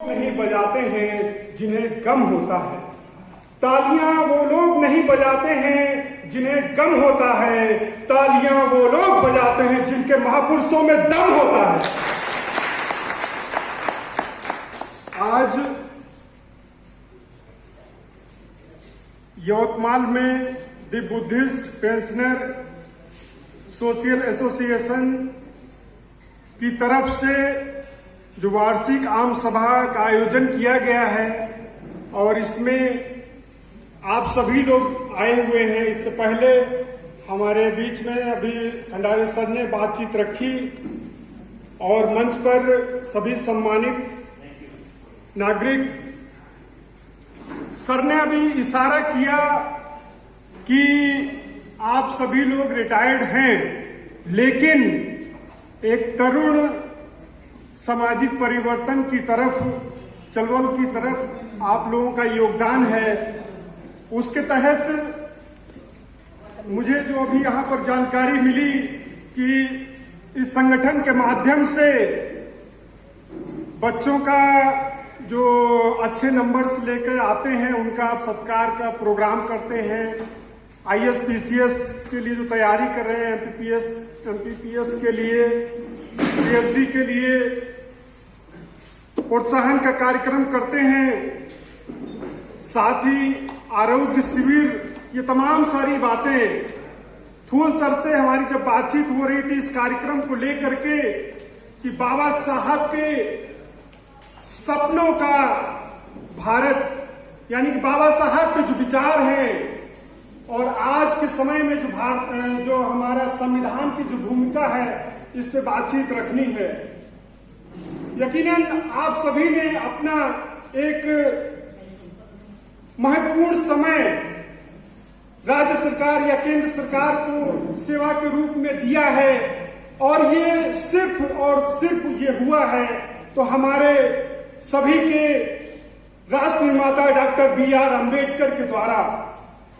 नहीं बजाते हैं जिन्हें गम होता है। तालियां वो लोग नहीं बजाते हैं जिन्हें गम होता है। तालियां वो लोग बजाते हैं जिनके महापुरुषों में दम होता है। आज यवतमाल में the Buddhist pensioner social association की तरफ से जो वार्षिक आम सभा का आयोजन किया गया है और इसमें आप सभी लोग आए हुए हैं। इससे पहले हमारे बीच में अभी खंडारे सर ने बातचीत रखी और मंच पर सभी सम्मानित नागरिक सर ने अभी इशारा किया कि आप सभी लोग रिटायर्ड हैं, लेकिन एक तरुण सामाजिक परिवर्तन की तरफ, चलवल की तरफ आप लोगों का योगदान है। उसके तहत मुझे जो अभी यहाँ पर जानकारी मिली कि इस संगठन के माध्यम से बच्चों का जो अच्छे नंबर्स लेकर आते हैं उनका आप सत्कार का प्रोग्राम करते हैं। आईएएस पीसीएस के लिए जो तैयारी कर रहे हैं, एमपीपीएस के लिए, पीएचडी के लिए प्रोत्साहन का कार्यक्रम करते हैं। साथ ही आरोग्य शिविर, ये तमाम सारी बातें थूल सर से हमारी जब बातचीत हो रही थी इस कार्यक्रम को लेकर के कि बाबा साहब के सपनों का भारत, यानी कि बाबा साहब के जो विचार हैं और आज के समय में जो हमारा संविधान की जो भूमिका है, इस पे बातचीत रखनी है। यकीनन आप सभी ने अपना एक महत्वपूर्ण समय राज्य सरकार या केंद्र सरकार को सेवा के रूप में दिया है और ये सिर्फ और सिर्फ ये हुआ है तो हमारे सभी के राष्ट्र निर्माता डॉक्टर बी.आर. अम्बेडकर के द्वारा।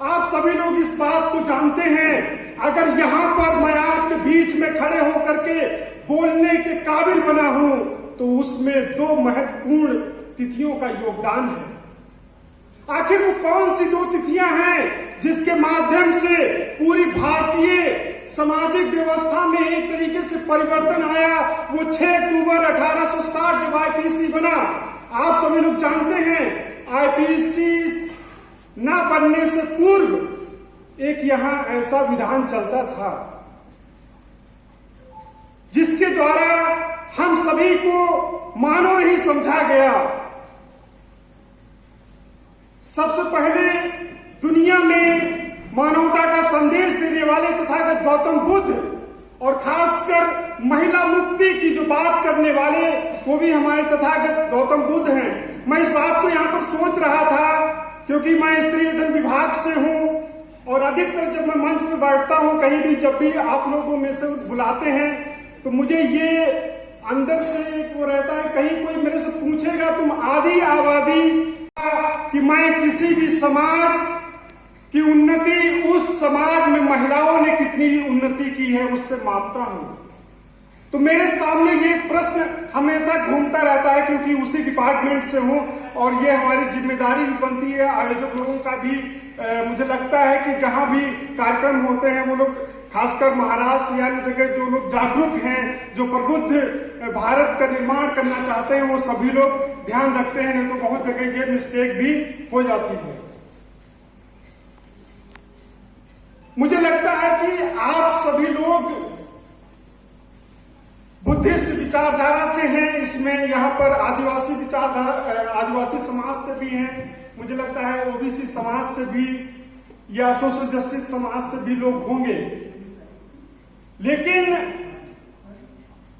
आप सभी लोग इस बात को जानते हैं, अगर यहाँ पर मैं आपके बीच में खड़े होकर के बोलने के काबिल बना हूं तो उसमें दो महत्वपूर्ण तिथियों का योगदान है। आखिर वो कौन सी दो तिथियां हैं जिसके माध्यम से पूरी भारतीय सामाजिक व्यवस्था में एक तरीके से परिवर्तन आया? वो 6 अक्टूबर 1860 जब आईपीसी बना। आप सभी लोग जानते हैं आईपीसी न बनने से पूर्व एक यहां ऐसा विधान चलता था जिसके द्वारा हम सभी को मानव नहीं समझा गया। सबसे पहले दुनिया में मानवता का संदेश देने वाले तथागत गौतम बुद्ध और खासकर महिला मुक्ति की जो बात करने वाले वो भी हमारे तथागत गौतम बुद्ध हैं। मैं इस बात को यहाँ पर सोच रहा था क्योंकि मैं स्त्री अध्ययन विभाग से हूँ और अधिकतर जब मैं मंच पर बैठता हूँ, कहीं भी जब भी आप लोगों में से बुलाते हैं तो मुझे ये अंदर से एक वो रहता है, कहीं कोई मेरे से पूछेगा तुम आधी आबादी कि मैं किसी भी समाज की उन्नति उस समाज में महिलाओं ने कितनी उन्नति की है उससे मापता हूं। तो मेरे सामने ये प्रश्न हमेशा घूमता रहता है क्योंकि उसी डिपार्टमेंट से हूं और ये हमारी जिम्मेदारी भी बनती है आयोजक लोगों का भी। मुझे लगता है कि जहां भी कार्यक्रम होते हैं वो लोग खासकर महाराष्ट्र यानी जगह जो लोग जागरूक हैं, जो प्रबुद्ध भारत का निर्माण करना चाहते हैं, वो सभी लोग ध्यान रखते हैं, नहीं तो बहुत जगह ये मिस्टेक भी हो जाती है। मुझे लगता है कि आप सभी लोग बुद्धिस्ट विचारधारा से हैं। इसमें यहाँ पर आदिवासी विचारधारा, आदिवासी समाज से भी हैं, मुझे लगता है ओबीसी समाज से भी या सोशल जस्टिस समाज से भी लोग होंगे। लेकिन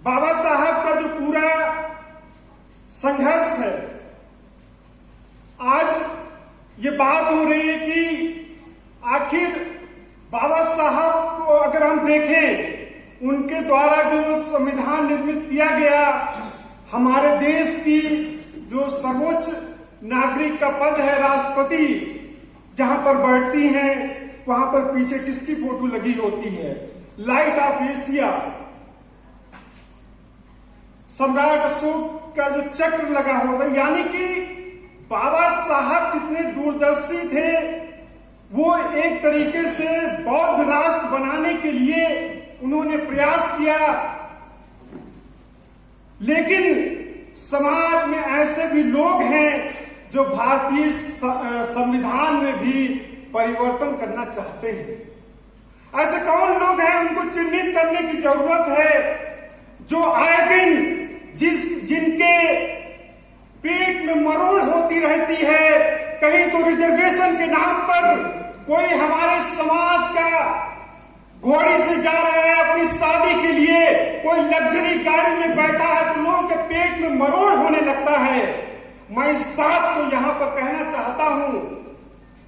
बाबा साहब का जो पूरा संघर्ष है, आज ये बात हो रही है कि आखिर बाबा साहब को अगर हम देखें, उनके द्वारा जो संविधान निर्मित किया गया, हमारे देश की जो सर्वोच्च नागरिक का पद है राष्ट्रपति, जहां पर बैठती हैं वहां पर पीछे किसकी फोटो लगी होती है? लाइट ऑफ एशिया, सम्राट अशोक का जो चक्र लगा होगा, यानी कि बाबा साहब कितने दूरदर्शी थे। वो एक तरीके से बौद्ध राष्ट्र बनाने के लिए उन्होंने प्रयास किया, लेकिन समाज में ऐसे भी लोग हैं जो भारतीय संविधान में भी परिवर्तन करना चाहते हैं। ऐसे कौन लोग हैं, उनको चिन्हित करने की जरूरत है, जो आए दिन जिनके पेट में मरोड़ होती रहती है। कहीं तो रिजर्वेशन के नाम पर कोई हमारे समाज का घोड़ी से जा रहा है अपनी शादी के लिए, कोई लग्जरी गाड़ी में बैठा है तो लोगों के पेट में मरोड़ होने लगता है। मैं इस बात को यहां पर कहना चाहता हूं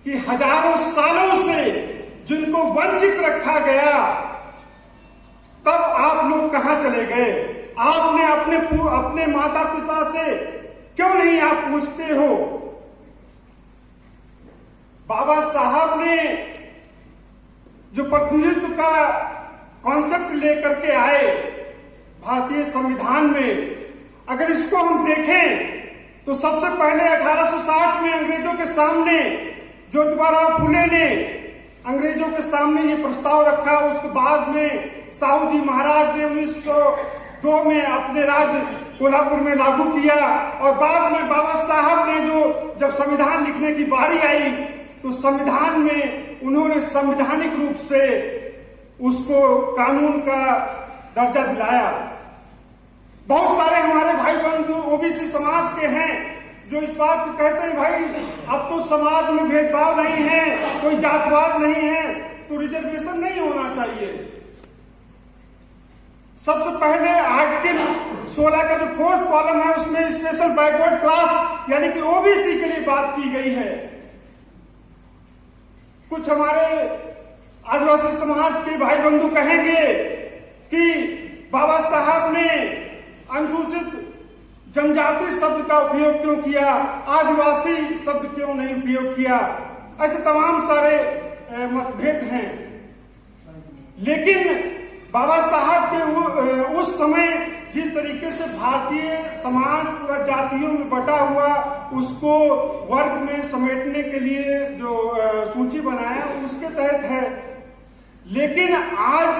कि हजारों सालों से जिनको वंचित रखा गया, तब आप लोग कहां चले गए? आपने अपने माता पिता से क्यों नहीं आप पूछते हो? बाबा साहब ने जो प्रतिनिधित्व का कॉन्सेप्ट लेकर के आए भारतीय संविधान में, अगर इसको हम देखें तो सबसे पहले 1860 में अंग्रेजों के सामने ज्योतिबाराव फुले ने अंग्रेजों के सामने ये प्रस्ताव रखा। उसके बाद में साहू जी महाराज ने 1902 में अपने राज्य कोल्हापुर में लागू किया, और बाद में बाबा साहब ने जब संविधान लिखने की बारी आई तो संविधान में उन्होंने संवैधानिक रूप से उसको कानून का दर्जा दिलाया। बहुत सारे हमारे भाई बंधु ओबीसी समाज के हैं जो इस बात को कहते हैं, भाई अब तो समाज में भेदभाव नहीं है, कोई जातवाद नहीं है, तो रिजर्वेशन नहीं होना चाहिए। सबसे पहले आर्टिकल 16 का जो 4th कॉलम है उसमें स्पेशल बैकवर्ड क्लास यानी कि ओबीसी के लिए बात की गई है। कुछ हमारे आदिवासी समाज के भाई बंधु कहेंगे कि बाबा साहब ने अनुसूचित जनजाति शब्द का उपयोग क्यों किया, आदिवासी शब्द क्यों नहीं उपयोग किया। ऐसे तमाम सारे मतभेद हैं, लेकिन बाबा साहब के उस समय जिस तरीके से भारतीय समाज पूरा जातियों में बटा हुआ, उसको वर्ग में समेटने के लिए जो सूची बनाया उसके तहत है। लेकिन आज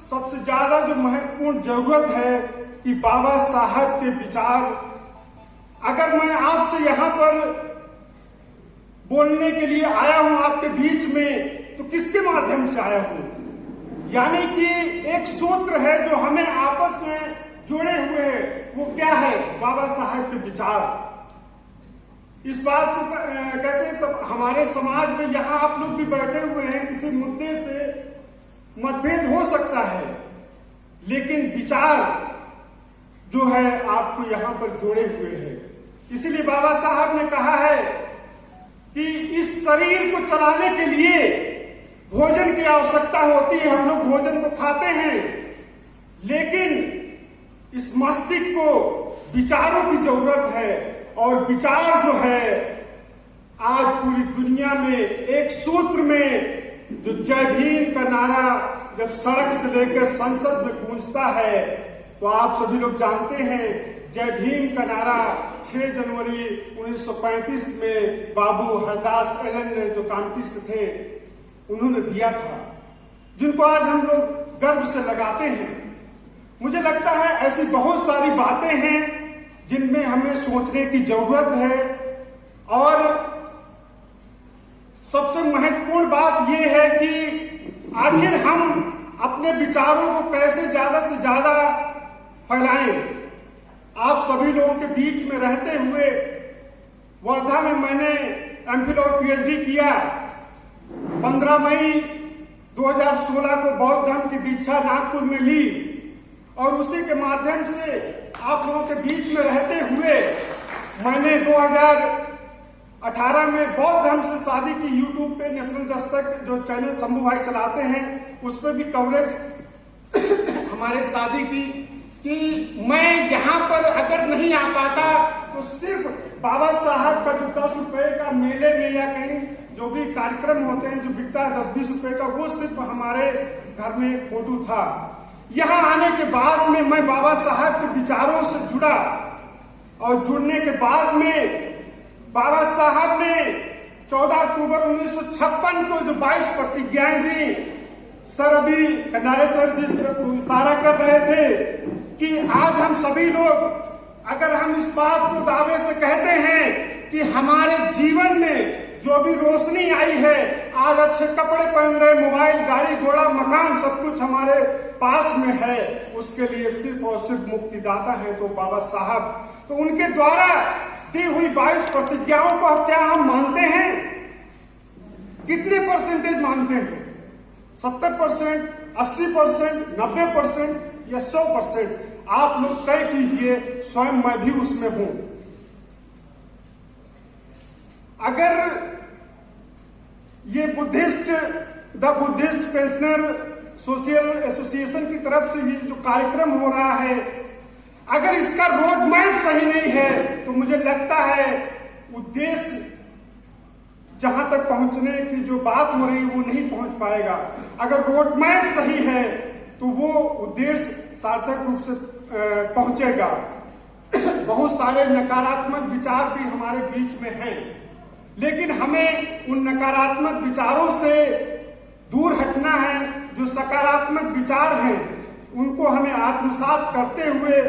सबसे ज्यादा जो महत्वपूर्ण जरूरत है कि बाबा साहब के विचार, अगर मैं आपसे यहाँ पर बोलने के लिए आया हूं आपके बीच में, तो किसके माध्यम से आया हूं? यानी कि एक सूत्र है जो हमें आपस में जुड़े हुए हैं। वो क्या है? बाबा साहब के विचार। इस बात को कहते हैं, तब हमारे समाज में यहाँ आप लोग भी बैठे हुए हैं, किसी मुद्दे से मतभेद हो सकता है, लेकिन विचार जो है आपको यहाँ पर जोड़े हुए हैं। इसीलिए बाबा साहब ने कहा है कि इस शरीर को चलाने के लिए भोजन की आवश्यकता होती है। हम लोग भोजन को खाते हैं, लेकिन इस मस्तिष्क को विचारों की जरूरत है। और विचार जो है आज पूरी दुनिया में एक सूत्र में, जो जय भीम का नारा जब सड़क से लेकर संसद में गूंजता है, तो आप सभी लोग जानते हैं जय भीम का नारा 6 जनवरी 1935 में बाबू हरदास एलन ने जो कांटिस्ट थे उन्होंने दिया था, जिनको आज हम लोग गर्व से लगाते हैं। मुझे लगता है ऐसी बहुत सारी बातें हैं जिनमें हमें सोचने की जरूरत है। और सबसे महत्वपूर्ण बात यह है कि आखिर हम अपने विचारों को कैसे ज्यादा से ज्यादा फैलाएं। आप सभी लोगों के बीच में रहते हुए वर्धा में मैंने एमफिल और पीएचडी किया। 15 मई 2016 को बौद्ध धर्म की दीक्षा नागपुर में ली, और उसी के माध्यम से आप लोगों के बीच में रहते हुए मैंने 2018 में बौद्ध धर्म से शादी की। यूट्यूब पे नेशनल दस्तक जो चैनल शंभू भाई चलाते हैं, उस पर भी कवरेज हमारे शादी की, कि मैं यहाँ पर अगर नहीं आ पाता तो सिर्फ बाबा साहब का जो 10 रुपए का मेले में या कहीं जो भी कार्यक्रम होते हैं जो बिकता है 10-20 रुपए का, वो सिर्फ हमारे घर में फोटो था। यहाँ आने के बाद में मैं बाबा साहब के विचारों से जुड़ा, और जुड़ने के बाद में बाबा साहब ने 14 अक्टूबर 1956 को जो 22 प्रतिज्ञाएं दी, सर अभी कनारे सर जिस तरफ इशारा कर रहे थे कि आज हम सभी लोग अगर हम इस बात को दावे से कहते हैं कि हमारे जीवन में जो भी रोशनी आई है, आज अच्छे कपड़े पहन रहे, मोबाइल, गाड़ी घोड़ा, मकान, सब कुछ हमारे पास में है, उसके लिए सिर्फ और सिर्फ मुक्तिदाता है तो बाबा साहब। तो उनके द्वारा दी हुई 22 प्रतिज्ञाओं को क्या हम मानते हैं? कितने परसेंटेज मानते हैं? 70%, 80%, 90% या 100%? आप लोग तय कीजिए, स्वयं मैं भी उसमें हूं। अगर ये the Buddhist pensioner social association की तरफ से ये जो कार्यक्रम हो रहा है, अगर इसका रोड मैप सही नहीं है तो मुझे लगता है उद्देश्य जहां तक पहुंचने की जो बात हो रही है वो नहीं पहुंच पाएगा। अगर रोड मैप सही है तो वो उद्देश्य सार्थक रूप से पहुंचेगा। बहुत सारे नकारात्मक विचार भी हमारे बीच में हैं, लेकिन हमें उन नकारात्मक विचारों से दूर हटना है। जो सकारात्मक विचार हैं उनको हमें आत्मसात करते हुए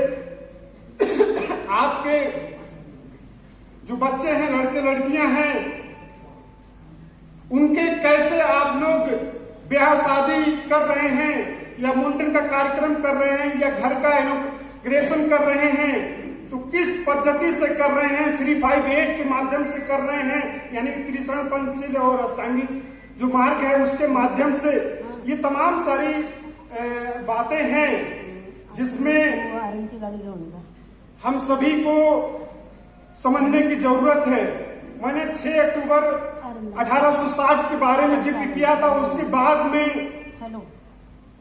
आपके जो बच्चे हैं, लड़के लड़कियां हैं, उनके कैसे आप लोग ब्याह शादी कर रहे हैं या मुंडन का कार्यक्रम कर रहे हैं या घर का इनॉग्रेशन कर रहे हैं, तो किस पद्धति से कर रहे हैं? 358 के माध्यम से कर रहे हैं, यानी त्रिशरण, पंचशील और अष्टांगिक जो मार्ग है उसके माध्यम से। ये तमाम सारी बातें हैं जिसमें हम सभी को समझने की जरूरत है। मैंने 6 अक्टूबर 1860 के बारे में जिक्र किया था। उसके बाद में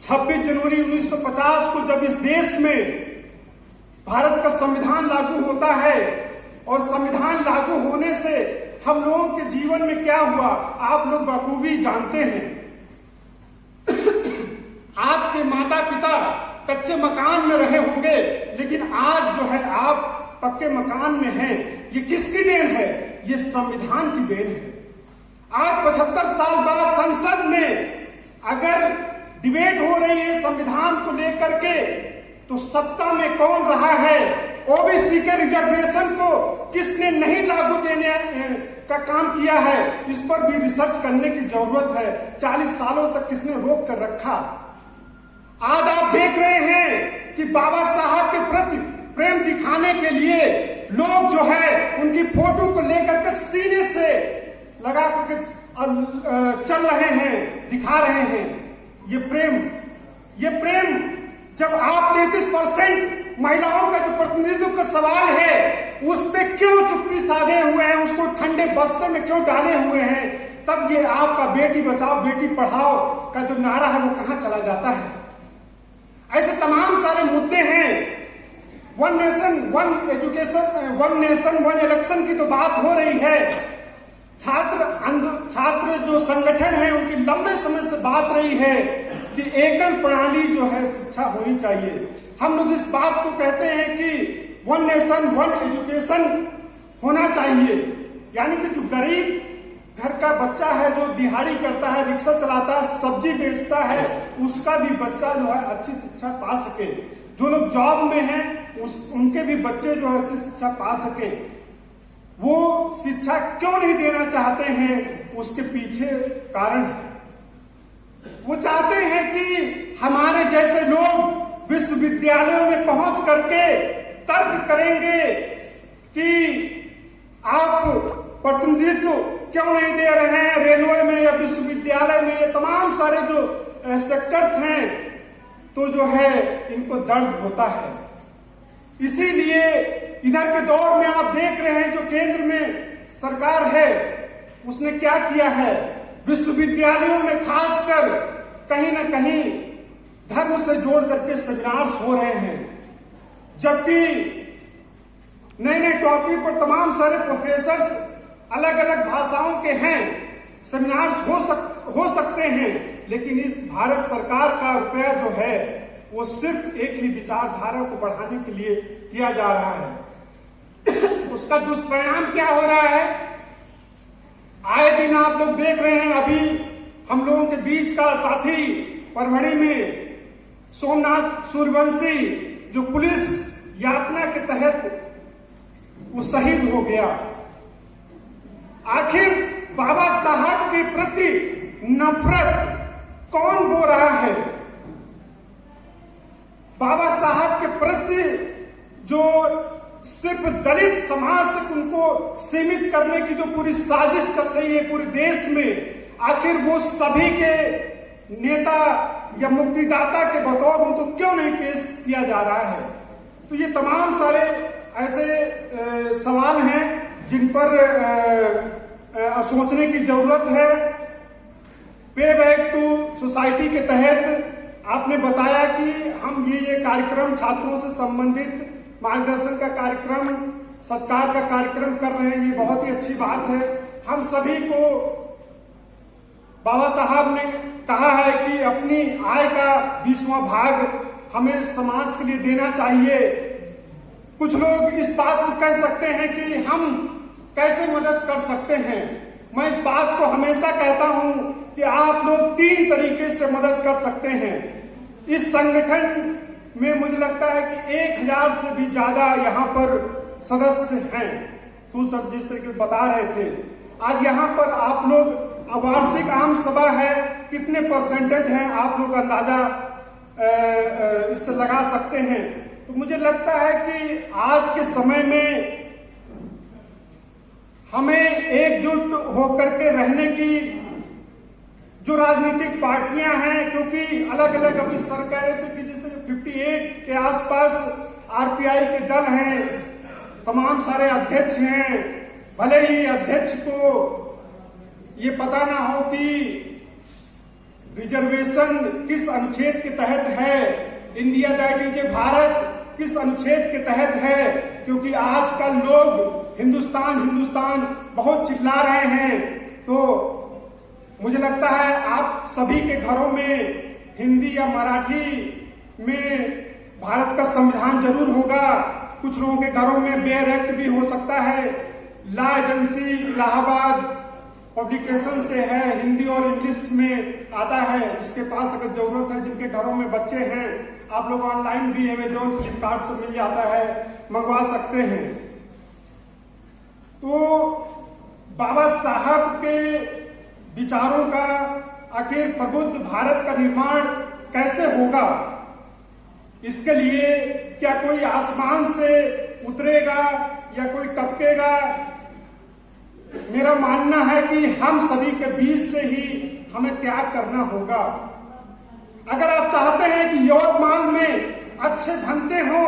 26 जनवरी 1950 को जब इस देश में भारत का संविधान लागू होता है, और संविधान लागू होने से हम लोगों के जीवन में क्या हुआ आप लोग बखूबी जानते हैं। आपके माता पिता कच्चे मकान में रहे होंगे, लेकिन आज जो है आप पक्के मकान में हैं। ये किसकी देन है? ये संविधान की देन है। आज 75 साल बाद संसद में अगर डिबेट हो रही है संविधान को लेकर के, तो सत्ता में कौन रहा है? ओबीसी के रिजर्वेशन को किसने नहीं लागू देने का काम किया है? इस पर भी रिसर्च करने की जरूरत है। 40 सालों तक किसने रोक कर रखा? आज आप देख रहे हैं कि बाबा साहब के प्रति प्रेम दिखाने के लिए लोग जो है उनकी फोटो को लेकर के सीने से लगा करके चल रहे हैं, दिखा रहे हैं। ये प्रेम जब आप 33% महिलाओं का जो प्रतिनिधित्व का सवाल है उस पे क्यों चुप्पी साधे हुए हैं, उसको ठंडे बस्ते में क्यों डाले हुए हैं, तब ये आपका बेटी बचाओ बेटी पढ़ाओ का जो नारा है वो कहां चला जाता है? ऐसे तमाम सारे मुद्दे हैं। One nation one education, one nation one election की तो बात हो रही है। छात्र जो संगठन है उनकी लंबे समय से बात रही है कि एकल प्रणाली जो है शिक्षा होनी चाहिए। हम लोग इस बात को कहते हैं कि वन नेशन वन एजुकेशन होना चाहिए, यानी कि जो गरीब घर का बच्चा है, जो दिहाड़ी करता है, रिक्शा चलाता है, सब्जी बेचता है, उसका भी बच्चा जो है अच्छी शिक्षा पा सके। जो लोग जॉब में हैं उनके भी बच्चे जो है अच्छी शिक्षा पा सके। वो शिक्षा क्यों नहीं देना चाहते हैं, उसके पीछे कारण है। वो चाहते हैं कि हमारे जैसे लोग विश्वविद्यालयों में पहुंच करके तर्क करेंगे कि आप प्रतिनिधित्व क्यों नहीं दे रहे हैं रेलवे में या विश्वविद्यालय में, ये तमाम सारे जो सेक्टर्स हैं, तो जो है इनको दर्द होता है। इसीलिए इधर के दौर में आप देख रहे हैं जो केंद्र में सरकार है उसने क्या किया है, विश्वविद्यालयों में खासकर कहीं ना कहीं धर्म से जोड़ करके सेमिनार्स हो रहे हैं, जबकि नए नए टॉपिक पर तमाम सारे प्रोफेसर्स अलग अलग भाषाओं के हैं। सेमिनार्स हो सकते हैं, लेकिन इस भारत सरकार का रुपया जो है वो सिर्फ एक ही विचारधारा को बढ़ाने के लिए किया जा रहा है। उसका दुष्परिणाम क्या हो रहा है? आए दिन आप लोग देख रहे हैं। अभी हम लोगों के बीच का साथी परभणी में सोमनाथ सूर्यवंशी, जो पुलिस यातना के तहत वो शहीद हो गया। आखिर बाबा साहब के प्रति नफरत कौन बो रहा है? बाबा साहब के प्रति जो सिर्फ दलित समाज तक उनको सीमित करने की जो पूरी साजिश चल रही है पूरे देश में, आखिर वो सभी के नेता या मुक्तिदाता के बतौर उनको क्यों नहीं पेश किया जा रहा है? तो ये तमाम सारे ऐसे सवाल हैं जिन पर सोचने की जरूरत है। पे बैक टू सोसाइटी के तहत आपने बताया कि हम ये कार्यक्रम छात्रों से संबंधित मार्गदर्शन का कार्यक्रम, सत्कार का कार्यक्रम कर रहे हैं। ये बहुत ही अच्छी बात है। हम सभी को बाबा साहब ने कहा है कि अपनी आय का 20वां भाग हमें समाज के लिए देना चाहिए। कुछ लोग इस बात को कह सकते हैं कि हम कैसे मदद कर सकते हैं। मैं इस बात को हमेशा कहता हूं कि आप लोग 3 तरीके से मदद कर सकते हैं। इस संगठन में मुझे लगता है कि 1000 से भी ज्यादा यहाँ पर सदस्य हैं। तुम सब जिस तरीके से बता रहे थे, आज यहाँ पर आप लोग वार्षिक आम सभा है, कितने परसेंटेज हैं आप लोग अंदाजा इससे लगा सकते हैं। तो मुझे लगता है कि आज के समय में हमें एकजुट होकर के रहने की जो राजनीतिक पार्टियां हैं, क्योंकि अलग अलग अभी सर कह रहे थे कि जिस तरह 58 के आसपास आरपीआई के दल हैं, तमाम सारे अध्यक्ष हैं। भले ही अध्यक्ष को ये पता ना हो कि रिजर्वेशन किस अनुच्छेद के तहत है, India that is a Bharat किस अनुच्छेद के तहत है, क्योंकि आजकल लोग हिंदुस्तान हिंदुस्तान बहुत चिल्ला रहे हैं। तो मुझे लगता है आप सभी के घरों में हिंदी या मराठी में भारत का संविधान जरूर होगा। कुछ लोगों के घरों में बेयर एक्ट भी हो सकता है। लॉ एजेंसी इलाहाबाद पब्लिकेशन से है, हिंदी और इंग्लिश में आता है। जिसके पास अगर जरूरत है, जिनके घरों में बच्चे हैं, आप लोग ऑनलाइन भी अमेजॉन फ्लिपकार्ट से मिल जाता है, मंगवा सकते हैं। तो बाबा साहब के विचारों का आखिर प्रबुद्ध भारत का निर्माण कैसे होगा? इसके लिए क्या कोई आसमान से उतरेगा या कोई टपकेगा? मेरा मानना है कि हम सभी के बीच से ही हमें त्याग करना होगा। अगर आप चाहते हैं कि यवतमाल में अच्छे भंते हो,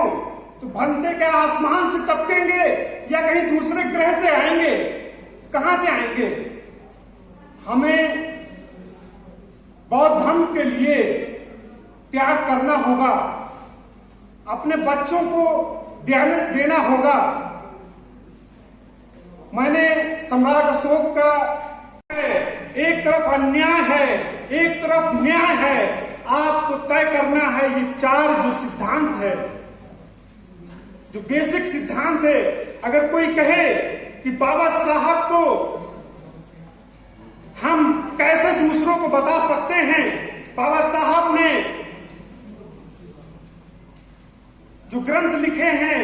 तो भंते क्या आसमान से टपकेंगे या कहीं दूसरे ग्रह से आएंगे? कहां से आएंगे? हमें बौद्ध धर्म के लिए त्याग करना होगा, अपने बच्चों को देना होगा। मैंने सम्राट अशोक का एक तरफ अन्याय है, एक तरफ न्याय है, आपको तय करना है। ये 4 जो सिद्धांत है, जो बेसिक सिद्धांत है, अगर कोई कहे कि बाबा साहब को हम कैसे दूसरों को बता सकते हैं, बाबा साहब ने जो ग्रंथ लिखे हैं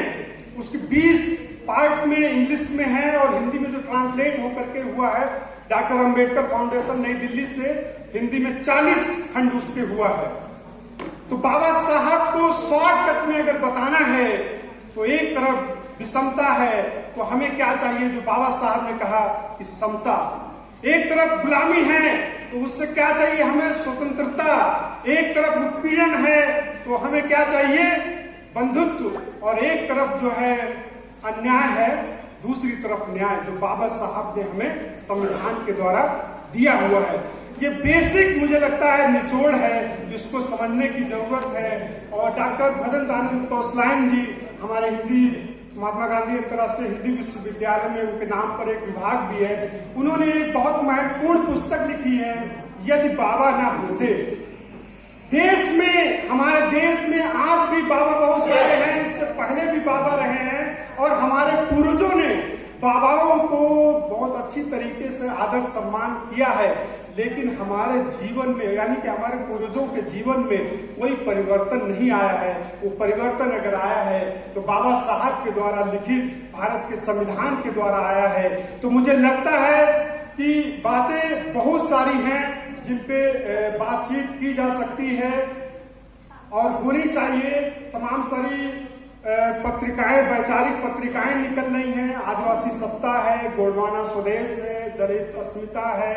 उसके 20 पार्ट में इंग्लिश में है और हिंदी में जो ट्रांसलेट होकर के हुआ है डॉक्टर अंबेडकर फाउंडेशन नई दिल्ली से, हिंदी में 40 खंड उसके हुआ है। तो बाबा साहब को शॉर्टकट में अगर बताना है तो एक तरफ विषमता है, तो हमें क्या चाहिए? जो बाबा साहब ने कहा कि समता। एक तरफ गुलामी है तो उससे क्या चाहिए? हमें स्वतंत्रता। एक तरफ उत्पीड़न है तो हमें क्या चाहिए? बंधुत्व। और एक तरफ जो है अन्याय है, दूसरी तरफ न्याय, जो बाबा साहब ने हमें संविधान के द्वारा दिया हुआ है। ये बेसिक मुझे लगता है निचोड़ है, इसको समझने की जरूरत है। और डॉक्टर भजन दानंद तौसलाइन जी, हमारे हिंदी महात्मा गांधी अंतर्राष्ट्रीय हिंदी विश्वविद्यालय में उनके नाम पर एक विभाग भी है, उन्होंने एक बहुत महत्वपूर्ण पुस्तक लिखी है, यदि बाबा ना होते। देश में, हमारे देश में आज भी बाबा बहुत सारे हैं, इससे पहले भी बाबा रहे हैं, और हमारे पूर्वजों ने बाबाओं को बहुत अच्छी तरीके से आदर सम्मान किया है, लेकिन हमारे जीवन में यानी कि हमारे पूर्वजों के जीवन में कोई परिवर्तन नहीं आया है। वो परिवर्तन अगर आया है तो बाबा साहब के द्वारा लिखित भारत के संविधान के द्वारा आया है। तो मुझे लगता है कि बातें बहुत सारी हैं जिन पे बातचीत की जा सकती है और होनी चाहिए। तमाम सारी पत्रिकाएं, वैचारिक पत्रिकाएं निकल रही हैं। आदिवासी सप्ताह है, गोंडवाना स्वदेश है, दलित अस्मिता है,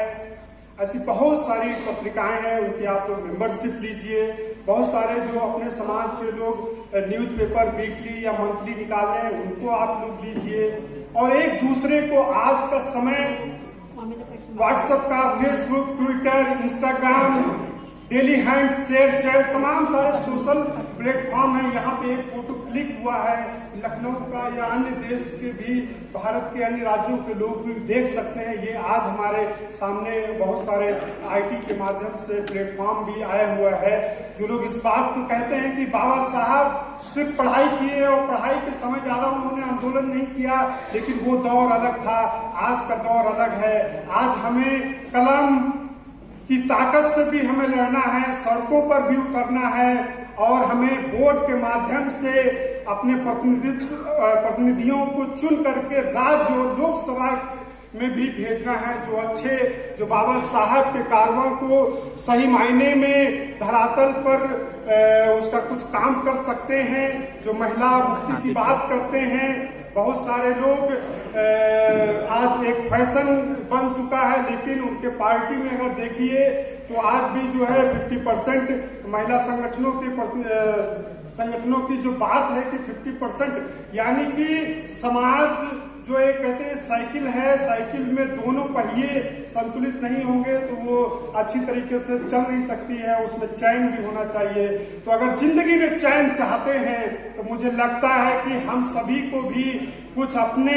ऐसी बहुत सारी पत्रिकाएं हैं। उनकी आप लोग मेंबरशिप लीजिए। बहुत सारे जो अपने समाज के लोग न्यूज़पेपर वीकली या मंथली निकाल रहे हैं उनको आप लोग लीजिए। और एक दूसरे को आज का समय व्हाट्सएप का, Facebook, Twitter, Instagram, daily hand, share chat, तमाम सारे सोशल प्लेटफॉर्म है। यहाँ पे एक फोटो क्लिक हुआ है लखनऊ का या अन्य देश के भी, भारत के अन्य राज्यों के लोग भी देख सकते हैं। ये आज हमारे सामने बहुत सारे आईटी के माध्यम से प्लेटफॉर्म भी आया हुआ है। जो लोग इस बात को कहते हैं कि बाबा साहब सिर्फ पढ़ाई किए और पढ़ाई के समय ज्यादा उन्होंने आंदोलन नहीं किया, लेकिन वो दौर अलग था, आज का दौर अलग है। आज हमें कलम की ताकत से भी हमें लड़ना है, सड़कों पर भी उतरना है और हमें वोट के माध्यम से अपने प्रतिनिधियों को चुन करके राज्य और लोकसभा में भी भेजना है, जो अच्छे, जो बाबा साहब के कारवां को सही मायने में धरातल पर उसका कुछ काम कर सकते हैं, जो महिला मुक्ति की बात करते हैं। बहुत सारे लोग आज एक फैशन बन चुका है, लेकिन उनके पार्टी में अगर देखिए तो आज भी जो है 50% महिला संगठनों की जो बात है कि 50%, यानी कि समाज जो एक कहते हैं साइकिल है, साइकिल में दोनों पहिए संतुलित नहीं होंगे तो वो अच्छी तरीके से चल नहीं सकती है, उसमें चैन भी होना चाहिए। तो अगर जिंदगी में चैन चाहते हैं तो मुझे लगता है कि हम सभी को भी कुछ अपने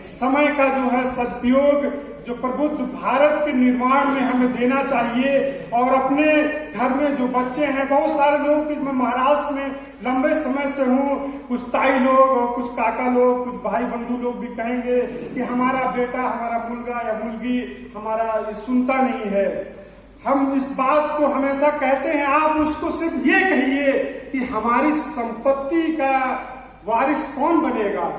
समय का जो है सदुपयोग जो प्रबुद्ध भारत के निर्माण में हमें देना चाहिए। और अपने घर में जो बच्चे हैं, बहुत सारे लोग, मैं महाराष्ट्र में लंबे समय से हूँ, कुछ ताई लोग और कुछ काका लोग, कुछ भाई बंधु लोग भी कहेंगे कि हमारा बेटा, हमारा मुलगा या मुलगी हमारा सुनता नहीं है। हम इस बात को हमेशा कहते हैं, आप उसको सिर्फ ये कहिए कि हमारी संपत्ति का वारिस कौन बनेगा,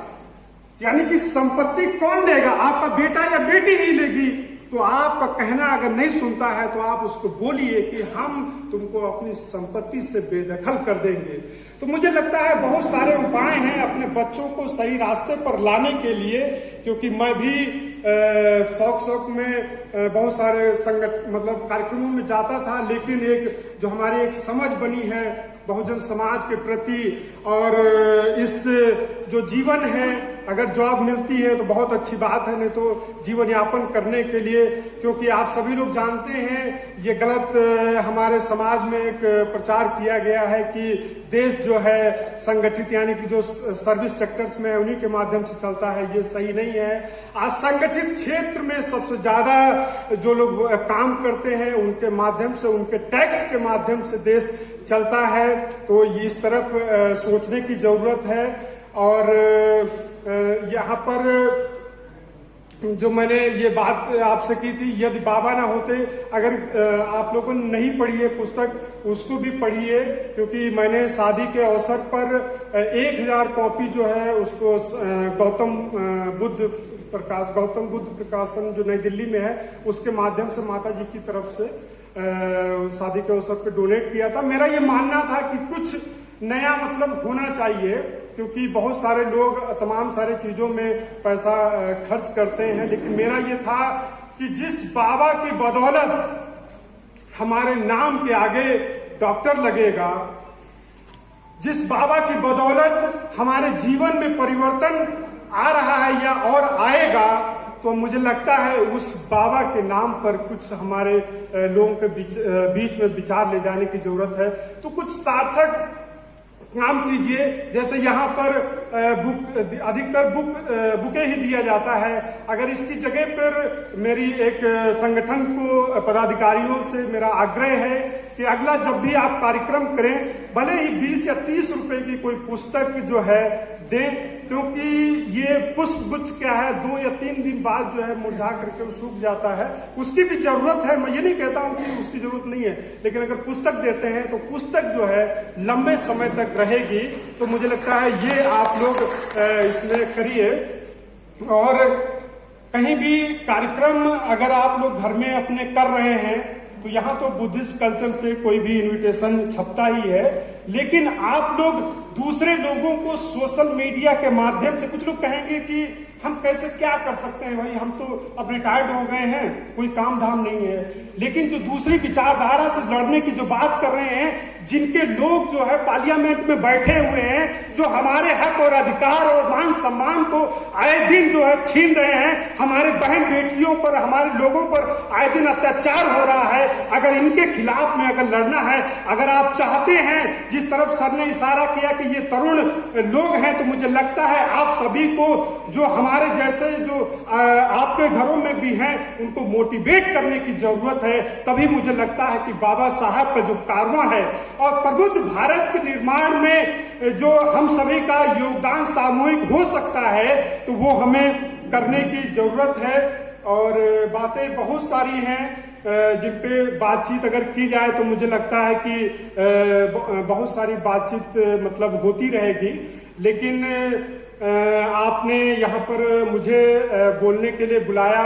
यानी कि संपत्ति कौन लेगा, आपका बेटा या बेटी ही लेगी। तो आपका कहना अगर नहीं सुनता है तो आप उसको बोलिए कि हम तुमको अपनी संपत्ति से बेदखल कर देंगे। तो मुझे लगता है बहुत सारे उपाय हैं अपने बच्चों को सही रास्ते पर लाने के लिए, क्योंकि मैं भी शौक में बहुत सारे मतलब कार्यक्रमों में जाता था, लेकिन एक जो हमारी एक समझ बनी है बहुजन समाज के प्रति, और इस जो जीवन है, अगर जॉब मिलती है तो बहुत अच्छी बात है, नहीं तो जीवन यापन करने के लिए, क्योंकि आप सभी लोग जानते हैं ये गलत हमारे समाज में एक प्रचार किया गया है कि देश जो है संगठित, यानी कि जो सर्विस सेक्टर्स में उन्हीं के माध्यम से चलता है। ये सही नहीं है। असंगठित क्षेत्र में सबसे ज्यादा जो लोग काम करते हैं उनके माध्यम से, उनके टैक्स के माध्यम से देश चलता है। तो इस तरफ सोचने की जरूरत है। और यहाँ पर जो मैंने ये बात आपसे की थी, यदि बाबा ना होते, अगर आप लोगों ने नहीं पढ़ी है पुस्तक, उसको भी पढ़िए, क्योंकि मैंने शादी के अवसर पर 1000 कॉपी जो है उसको गौतम बुद्ध प्रकाशन जो नई दिल्ली में है उसके माध्यम से माता जी की तरफ से शादी के अवसर पर डोनेट किया था। मेरा ये मानना था कि कुछ नया मतलब होना चाहिए, क्योंकि बहुत सारे लोग तमाम सारे चीजों में पैसा खर्च करते हैं, लेकिन मेरा ये था कि जिस बाबा की बदौलत हमारे नाम के आगे डॉक्टर लगेगा, जिस बाबा की बदौलत हमारे जीवन में परिवर्तन आ रहा है या और आएगा, तो मुझे लगता है उस बाबा के नाम पर कुछ हमारे लोगों के बीच में विचार ले जाने की जरूरत है। तो कुछ सार्थक काम कीजिए। जैसे यहाँ पर अधिकतर बुके ही दिया जाता है। अगर इसकी जगह पर मेरी एक संगठन को पदाधिकारियों से मेरा आग्रह है कि अगला जब भी आप कार्यक्रम करें, भले ही 20 या 30 रुपए की कोई पुस्तक जो है दें, क्योंकि ये पुष्प गुच्छ क्या है 2 या 3 दिन बाद जो है मुरझा करके वो सूख जाता है। उसकी भी जरूरत है, मैं ये नहीं कहता हूं कि उसकी जरूरत नहीं है, लेकिन अगर पुस्तक देते हैं तो पुस्तक जो है लंबे समय तक रहेगी। तो मुझे लगता है ये आप लोग इसमें करिए। और कहीं भी कार्यक्रम अगर आप लोग घर में अपने कर रहे हैं तो यहाँ तो बुद्धिस्ट कल्चर से कोई भी इनविटेशन छपता ही है, लेकिन आप लोग दूसरे लोगों को सोशल मीडिया के माध्यम से, कुछ लोग कहेंगे कि हम कैसे क्या कर सकते हैं, भाई हम तो अब रिटायर्ड हो गए हैं, कोई काम धाम नहीं है। लेकिन जो दूसरी विचारधारा से लड़ने की जो बात कर रहे हैं, जिनके लोग जो है पार्लियामेंट में बैठे हुए हैं, जो हमारे हक और अधिकार और मान सम्मान को आए दिन जो है छीन रहे हैं, हमारे बहन बेटियों पर, हमारे लोगों पर आए दिन अत्याचार हो रहा है, अगर इनके खिलाफ में अगर लड़ना है, अगर आप चाहते हैं, जिस तरफ सर ने इशारा किया कि ये तरुण लोग हैं, तो मुझे लगता है आप सभी को, जो हमारे जैसे जो आपके घरों में भी हैं, उनको मोटिवेट करने की जरूरत है। तभी मुझे लगता है कि बाबा साहब का जो कारवां है और प्रबुद्ध भारत के निर्माण में जो हम सभी का योगदान सामूहिक हो सकता है, तो वो हमें करने की जरूरत है। और बातें बहुत सारी हैं जिन पे बातचीत अगर की जाए तो मुझे लगता है कि बहुत सारी बातचीत मतलब होती रहेगी, लेकिन आपने यहाँ पर मुझे बोलने के लिए बुलाया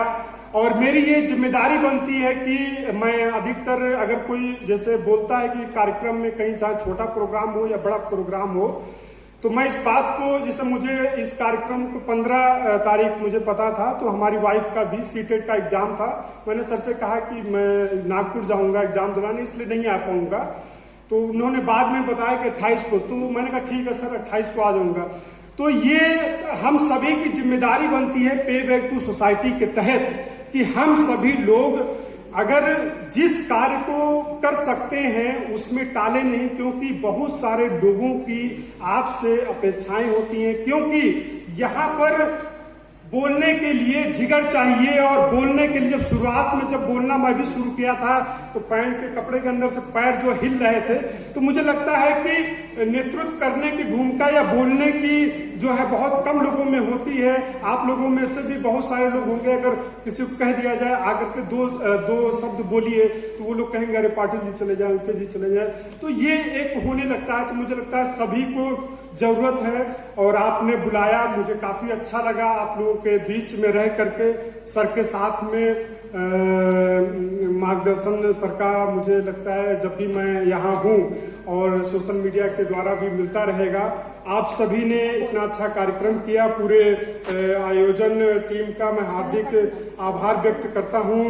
और मेरी ये जिम्मेदारी बनती है कि मैं अधिकतर, अगर कोई जैसे बोलता है कि कार्यक्रम में कहीं चाहे छोटा प्रोग्राम हो या बड़ा प्रोग्राम हो, तो मैं इस बात को, जैसे मुझे इस कार्यक्रम को 15 तारीख मुझे पता था, तो हमारी वाइफ का भी सीटेट का एग्जाम था। मैंने सर से कहा कि मैं नागपुर जाऊंगा एग्जाम दिलाने, इसलिए नहीं आ पाऊंगा। तो उन्होंने बाद में बताया कि 28 को, तो मैंने कहा ठीक है सर 28 को आ जाऊंगा। तो ये हम सभी की जिम्मेदारी बनती है पे बैक टू सोसाइटी के तहत कि हम सभी लोग अगर जिस कार्य को कर सकते हैं उसमें टाले नहीं, क्योंकि बहुत सारे लोगों की आपसे अपेक्षाएं होती हैं। क्योंकि यहाँ पर बोलने के लिए जिगर चाहिए, और बोलने के लिए जब शुरुआत में जब बोलना मैं भी शुरू किया था तो पैंट के कपड़े के अंदर से पैर जो हिल रहे थे, तो मुझे लगता है कि नेतृत्व करने की भूमिका या बोलने की जो है बहुत कम लोगों में होती है। आप लोगों में से भी बहुत सारे लोग होंगे, अगर किसी को कह दिया जाए आकर के दो शब्द बोलिए तो वो लोग कहेंगे अरे पाटिल जी चले जाए, उनके जी चले जाए, तो ये एक होने लगता है। तो मुझे लगता है सभी को जरूरत है, और आपने बुलाया, मुझे काफी अच्छा लगा आप लोगों के बीच में रह करके। सर के साथ में मार्गदर्शन सर का मुझे लगता है जब भी मैं यहाँ हूँ, और सोशल मीडिया के द्वारा भी मिलता रहेगा। आप सभी ने इतना अच्छा कार्यक्रम किया, पूरे आयोजन टीम का मैं हार्दिक आभार व्यक्त करता हूँ।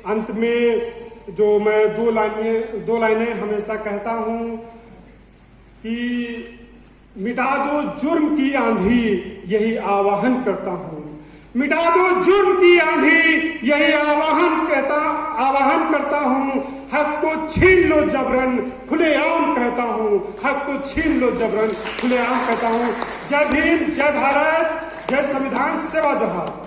अंत में जो मैं दो लाइनें हमेशा कहता हूँ कि मिटा दो जुर्म की आंधी, यही आवाहन करता हूँ। मिटा दो जुर्म की आंधी, यही आवाहन करता हूँ। हक को छीन लो जबरन, खुलेआम कहता हूँ। हक को छीन लो जबरन, खुलेआम कहता हूँ। जय भीम, जय भारत, जय संविधान, सेवा जोहार।